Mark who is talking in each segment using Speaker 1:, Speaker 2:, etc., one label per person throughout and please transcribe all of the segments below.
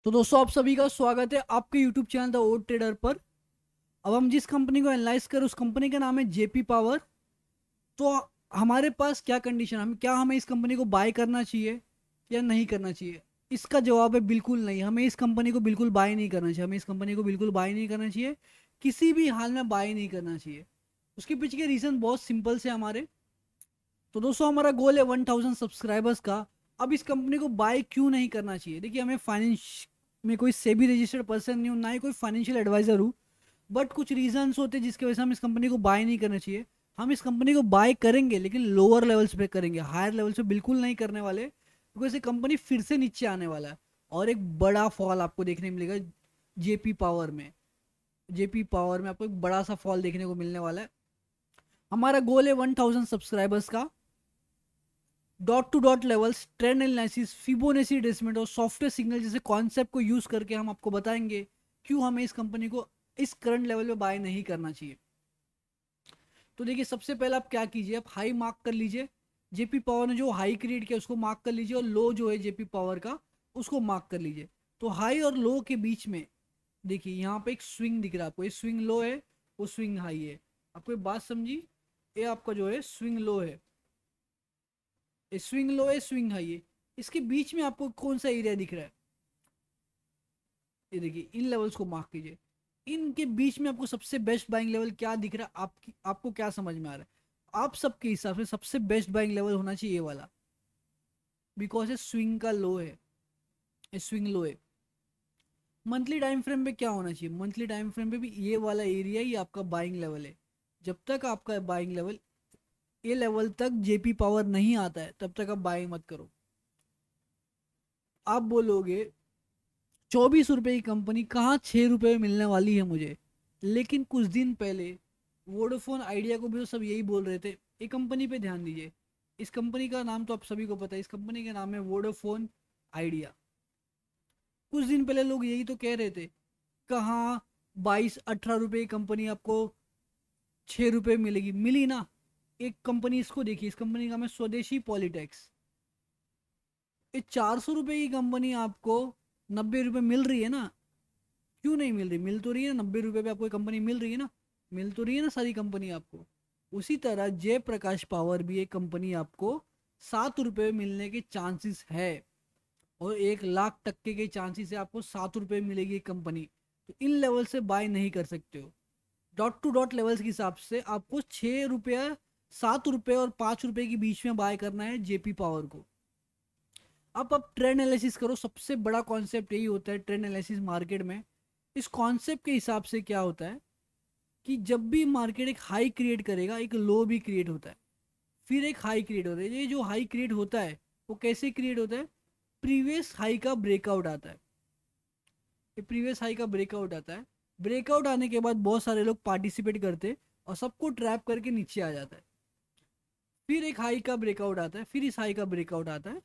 Speaker 1: तो दोस्तों आप सभी का स्वागत है आपके YouTube channel the Odd Trader पर। अब हम जिस कंपनी को एनालाइज कर उस कंपनी का नाम है जेपी पावर। तो हमारे पास क्या कंडीशन, हमें इस कंपनी को बाय करना चाहिए या नहीं करना चाहिए? इसका जवाब है बिल्कुल नहीं। हमें इस कंपनी को बिल्कुल बाय नहीं करना चाहिए। हमें इस कंपनी को बिल्कुल बाय नहीं करना चाहिए, किसी भी हाल में बाय नहीं करना चाहिए। उसके पीछे के रीज़न बहुत सिंपल से हमारे। तो दोस्तों हमारा गोल है 1000 सब्सक्राइबर्स का। अब इस कंपनी को बाय क्यों नहीं करना चाहिए? देखिए, हमें फाइनेंस में कोई सेबी रजिस्टर्ड पर्सन नहीं हूँ, ना ही कोई फाइनेंशियल एडवाइजर हूँ। बट कुछ रीजंस होते हैं जिसकी वजह से हम इस कंपनी को बाय नहीं करना चाहिए। हम इस कंपनी को बाय करेंगे लेकिन लोअर लेवल्स पे करेंगे, हायर लेवल्स पे बिल्कुल नहीं करने वाले, बिकॉज ये कंपनी फिर से नीचे आने वाला है और एक बड़ा फॉल आपको देखने मिलेगा जेपी पावर में। जेपी पावर में आपको एक बड़ा सा फॉल देखने को मिलने वाला है। हमारा गोल है 1000 सब्सक्राइबर्स का। Dot to dot levels, trend analysis, Fibonacci retracement और सॉफ्टवेयर सिग्नल जैसे कॉन्सेप्ट को यूज करके हम आपको बताएंगे क्यों हमें इस कंपनी को इस करंट लेवल पे बाय नहीं करना चाहिए। तो देखिए, सबसे पहले आप क्या कीजिए, आप हाई मार्क कर लीजिए। जेपी पावर ने जो हाई क्रिएट किया उसको मार्क कर लीजिए और लो जो है जेपी पावर का उसको मार्क कर लीजिए। तो हाई और लो के बीच में देखिए यहाँ पे एक स्विंग दिख रहा है आपको। ये स्विंग लो है, वो स्विंग हाई है। आपको एक बात समझी? ये आपका जो है स्विंग लो है, स्विंग लो है, स्विंग हाई है। इसके बीच में आपको कौन सा एरिया दिख रहा है? ये देखिए, इन लेवल्स को मार्क कीजिए। इनके बीच में आपको सबसे बेस्ट बाइंग लेवल क्या दिख रहा है? आपको क्या समझ में आ रहा है? आप सबके हिसाब से सबसे बेस्ट बाइंग लेवल होना चाहिए ये वाला, बिकॉज ये स्विंग का लो है, ये स्विंग लो है। मंथली टाइम फ्रेम पे क्या होना चाहिए? मंथली टाइम फ्रेम पे भी ये वाला एरिया ही आपका बाइंग लेवल है। जब तक आपका बाइंग लेवल ये लेवल तक जेपी पावर नहीं आता है तब तक आप बाइंग मत करो। आप बोलोगे 24 रुपए की कंपनी कहाँ 6 रुपए में मिलने वाली है मुझे। लेकिन कुछ दिन पहले वोडाफोन आइडिया को भी तो सब यही बोल रहे थे। एक कंपनी पे ध्यान दीजिए। इस कंपनी का नाम तो आप सभी को पता है, इस कंपनी का नाम है वोडाफोन आइडिया। कुछ दिन पहले लोग यही तो कह रहे थे, कहाँ 22-18 रुपए की कंपनी आपको 6 रुपए मिलेगी। मिली ना। एक कंपनी, इसको देखिए, इस कंपनी का नाम है स्वदेशी पॉलिटेक्स। ये 400 रुपए की कंपनी आपको 90 रुपए मिल रही है ना। क्यों नहीं मिल रही? मिल तो रही है ना, 90 रुपए पे आपको कंपनी मिल रही है ना। मिल तो रही है ना सारी कंपनी आपको। उसी तरह जयप्रकाश पावर भी एक कंपनी आपको 7 रुपए मिलने के चांसेस है, और 1,00,000% के चांसेस है आपको 7 रुपए मिलेगी एक कंपनी। तो इन लेवल से बाय नहीं कर सकते हो। डॉट टू डॉट लेवल्स के हिसाब से आपको 6 रुपया, 7 रुपए और 5 रुपए के बीच में बाय करना है जेपी पावर को। अब ट्रेंड एनालिसिस करो। सबसे बड़ा कॉन्सेप्ट यही होता है ट्रेंड एनालिसिस मार्केट में। इस कॉन्सेप्ट के हिसाब से क्या होता है कि जब भी मार्केट एक हाई क्रिएट करेगा एक लो भी क्रिएट होता है, फिर एक हाई क्रिएट होता है। ये जो हाई क्रिएट होता है वो कैसे क्रिएट होता है? प्रीवियस हाई का ब्रेकआउट आता है। ये प्रीवियस हाई का ब्रेकआउट आता है। ब्रेकआउट आने के बाद बहुत सारे लोग पार्टिसिपेट करते और सबको ट्रैप करके नीचे आ जाता है। फिर एक हाई का ब्रेकआउट आता है, फिर इस हाई का ब्रेकआउट आता है।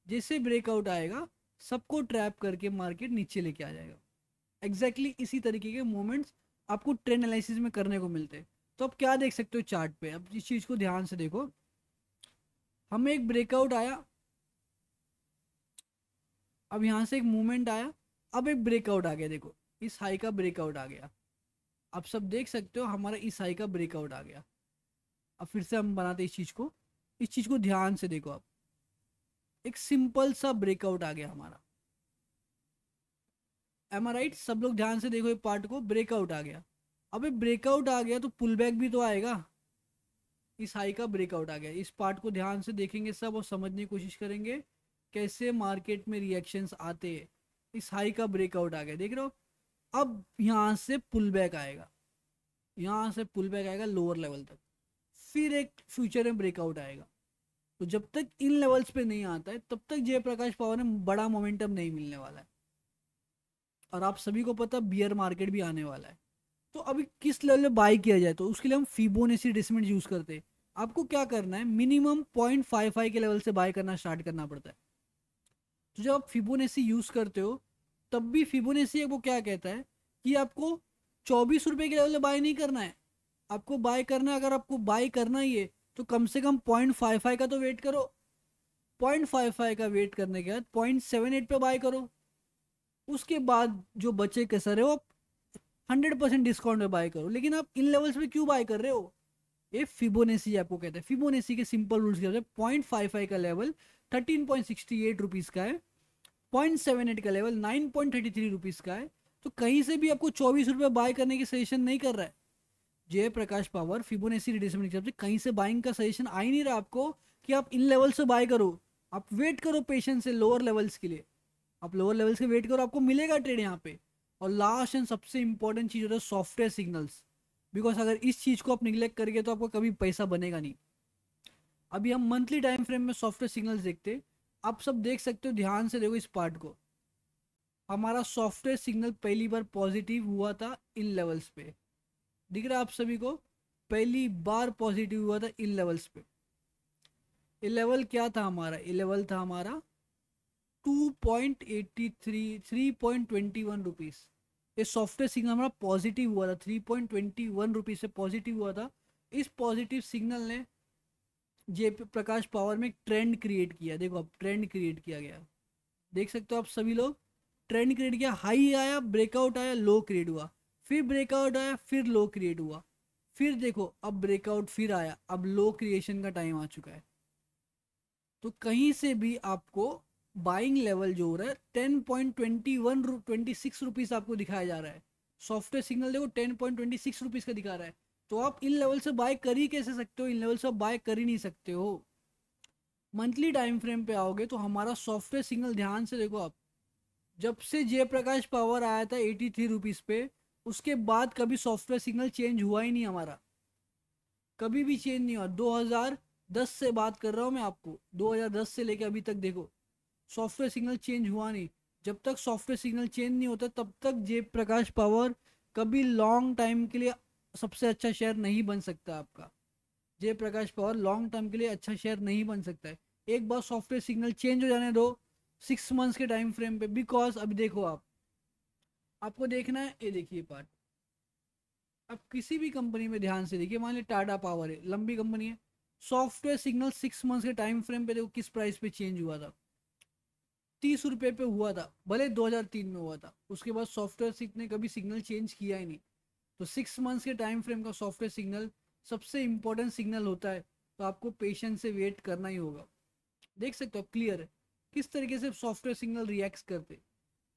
Speaker 1: जैसे ब्रेकआउट आएगा सबको ट्रैप करके मार्केट नीचे लेके आ जाएगा। इसी तरीके के मूवमेंट्स आपको ट्रेंड एनालिसिस में करने को मिलते हैं। तो आप क्या देख सकते हो चार्ट पे? अब इस चीज को ध्यान से देखो। हमें एक ब्रेकआउट आया, अब यहां से एक मूवमेंट आया, अब एक ब्रेकआउट आ गया। देखो, इस हाई का ब्रेकआउट आ गया। आप सब देख सकते हो हमारा इस हाई का ब्रेकआउट आ गया। अब फिर से हम बनाते इस चीज को ध्यान से देखो। आप एक सिंपल सा ब्रेकआउट आ गया हमारा। एम आई राइट? सब लोग ध्यान से देखो ये पार्ट को। ब्रेकआउट आ गया। अबे ब्रेकआउट आ गया तो पुल बैक भी तो आएगा। इस हाई का ब्रेकआउट आ गया। इस पार्ट को ध्यान से देखेंगे सब और समझने की कोशिश करेंगे कैसे मार्केट में रिएक्शंस आते हैं। इस हाई का ब्रेकआउट आ गया, देख रहे हो? अब यहाँ से पुल बैक आएगा, यहाँ से पुल बैक आएगा लोअर लेवल तक, फिर एक फ्यूचर में ब्रेकआउट आएगा। तो जब तक इन लेवल्स पे नहीं आता है तब तक जयप्रकाश पावर में बड़ा मोमेंटम नहीं मिलने वाला है। और आप सभी को पता बियर मार्केट भी आने वाला है। तो अभी किस लेवल में बाई किया जाए? तो उसके लिए हम फिबोनेसी डिसमेंट यूज करते हैं। आपको क्या करना है, मिनिमम 0.55 के लेवल से बाय करना स्टार्ट करना पड़ता है। तो जब आप फिबोनेसी यूज करते हो तब भी फिबोनेसी वो क्या कहता है कि आपको 24 रुपए के लेवल में बाय नहीं करना है। आपको बाय करना है, अगर आपको बाय करना ही है तो कम से कम 0.55 का तो वेट करो। 0.55 का वेट करने के बाद 0.78 पे बाय करो। उसके बाद जो बचे के सर है वो 100% डिस्काउंट में बाय करो। लेकिन आप इन लेवल्स पे क्यों बाय कर रहे हो? ये फिबोनेसी आपको कहते हैं। फिबोनेसी के सिंपल रूल्स क्या होते हैं? 0.55 का लेवल 13.68 रुपीज़ का है, 0.78 का लेवल 9.33 रुपीज़ का है। तो कहीं से भी आपको 24 रुपये बाय करने की सजेशन नहीं कर रहा है जयप्रकाश पावर। फिबोनेसी रिट्रेसमेंट के हिसाब से कहीं से बाइंग का सजेशन आ ही नहीं रहा आपको कि आप इन लेवल से बाय करो। आप वेट करो पेशेंस से लोअर लेवल्स के लिए, आप लोअर लेवल्स के वेट करो, आपको मिलेगा ट्रेड यहाँ पे। और लास्ट एंड सबसे इंपॉर्टेंट चीज होता है सॉफ्टवेयर सिग्नल्स। बिकॉज अगर इस चीज को आप निगलेक्ट करेंगे तो आपको कभी पैसा बनेगा नहीं। अभी हम मंथली टाइम फ्रेम में सॉफ्टवेयर सिग्नल्स देखते हैं। आप सब देख सकते हो, ध्यान से देखो इस पार्ट को। हमारा सॉफ्टवेयर सिग्नल पहली बार पॉजिटिव हुआ था इन लेवल्स पे, दिख रहा है आप सभी को? पहली बार पॉजिटिव हुआ था इन लेवल्स पे। ये लेवल क्या था हमारा? ये लेवल था हमारा 2.83 3.21 रुपीज़। ये सॉफ्टवेयर सिग्नल हमारा पॉजिटिव हुआ था, 3.21 रुपीज़ से पॉजिटिव हुआ था। इस पॉजिटिव सिग्नल ने जयप्रकाश पावर में एक ट्रेंड क्रिएट किया। देखो अब ट्रेंड क्रिएट किया गया, देख सकते हो आप सभी लोग। ट्रेंड क्रिएट किया, हाई आया, ब्रेकआउट आया, लो क्रिएट हुआ, फिर ब्रेकआउट आया, फिर लो क्रिएट हुआ, फिर देखो अब ब्रेकआउट फिर आया, अब लो क्रिएशन का टाइम आ चुका है। तो कहीं से भी आपको बाइंग लेवल जो हो रहा है 10.26 रुपीज़ आपको दिखाया जा रहा है। सॉफ्टवेयर सिग्नल देखो 10.26 रुपीज़ का दिखा रहा है। तो आप इन लेवल से बाय कर ही कैसे सकते हो? इन लेवल से आप बाय कर ही नहीं सकते हो। मंथली टाइम फ्रेम पे आओगे तो हमारा सॉफ्टवेयर सिग्नल ध्यान से देखो आप, जब से जयप्रकाश पावर आया था 83 रुपीज़ पे, उसके बाद कभी सॉफ्टवेयर सिग्नल चेंज हुआ ही नहीं हमारा, कभी भी चेंज नहीं हुआ। 2010 से बात कर रहा हूँ मैं आपको, 2010 से लेके अभी तक देखो सॉफ्टवेयर सिग्नल चेंज हुआ नहीं। जब तक सॉफ्टवेयर सिग्नल चेंज नहीं होता तब तक जयप्रकाश पावर कभी लॉन्ग टाइम के लिए सबसे अच्छा शेयर नहीं बन सकता आपका। जयप्रकाश पावर लॉन्ग टर्म के लिए अच्छा शेयर नहीं बन सकता है। एक बार सॉफ्टवेयर सिग्नल चेंज हो जाने दो 6 मंथ्स के टाइम फ्रेम पे। बिकॉज अभी देखो आप, आपको देखना है, ये देखिए पार्ट। अब किसी भी कंपनी में ध्यान से देखिए, मान लीजिए टाटा पावर है, लंबी कंपनी है, सॉफ्टवेयर सिग्नल 6 मंथ्स के टाइम फ्रेम पे देखो किस प्राइस पे चेंज हुआ था। 30 रुपये पे हुआ था, भले 2003 में हुआ था। उसके बाद सॉफ्टवेयर ने कभी सिग्नल चेंज किया ही नहीं। तो 6 मंथ्स के टाइम फ्रेम का सॉफ्टवेयर सिग्नल सबसे इंपॉर्टेंट सिग्नल होता है। तो आपको पेशेंस से वेट करना ही होगा। देख सकते हो, क्लियर है किस तरीके से सॉफ्टवेयर सिग्नल रिएक्ट करते।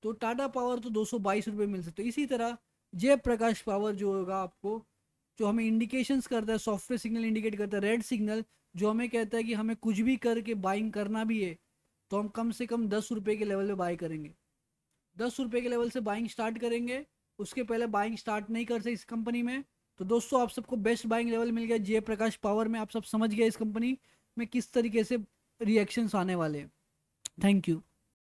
Speaker 1: तो टाटा पावर तो 222 रुपये मिल सकते। इसी तरह जयप्रकाश पावर जो होगा आपको, जो हमें इंडिकेशंस करता है, सॉफ्टवेयर सिग्नल इंडिकेट करता है, रेड सिग्नल जो हमें कहता है कि हमें कुछ भी करके बाइंग करना भी है, तो हम कम से कम 10 रुपये के लेवल पे बाई करेंगे। 10 रुपये के लेवल से बाइंग स्टार्ट करेंगे, उसके पहले बाइंग स्टार्ट नहीं कर सकते इस कंपनी में। तो दोस्तों आप सबको बेस्ट बाइंग लेवल मिल गया जयप्रकाश पावर में। आप सब समझ गए इस कंपनी में किस तरीके से रिएक्शंस आने वाले हैं। Thank you.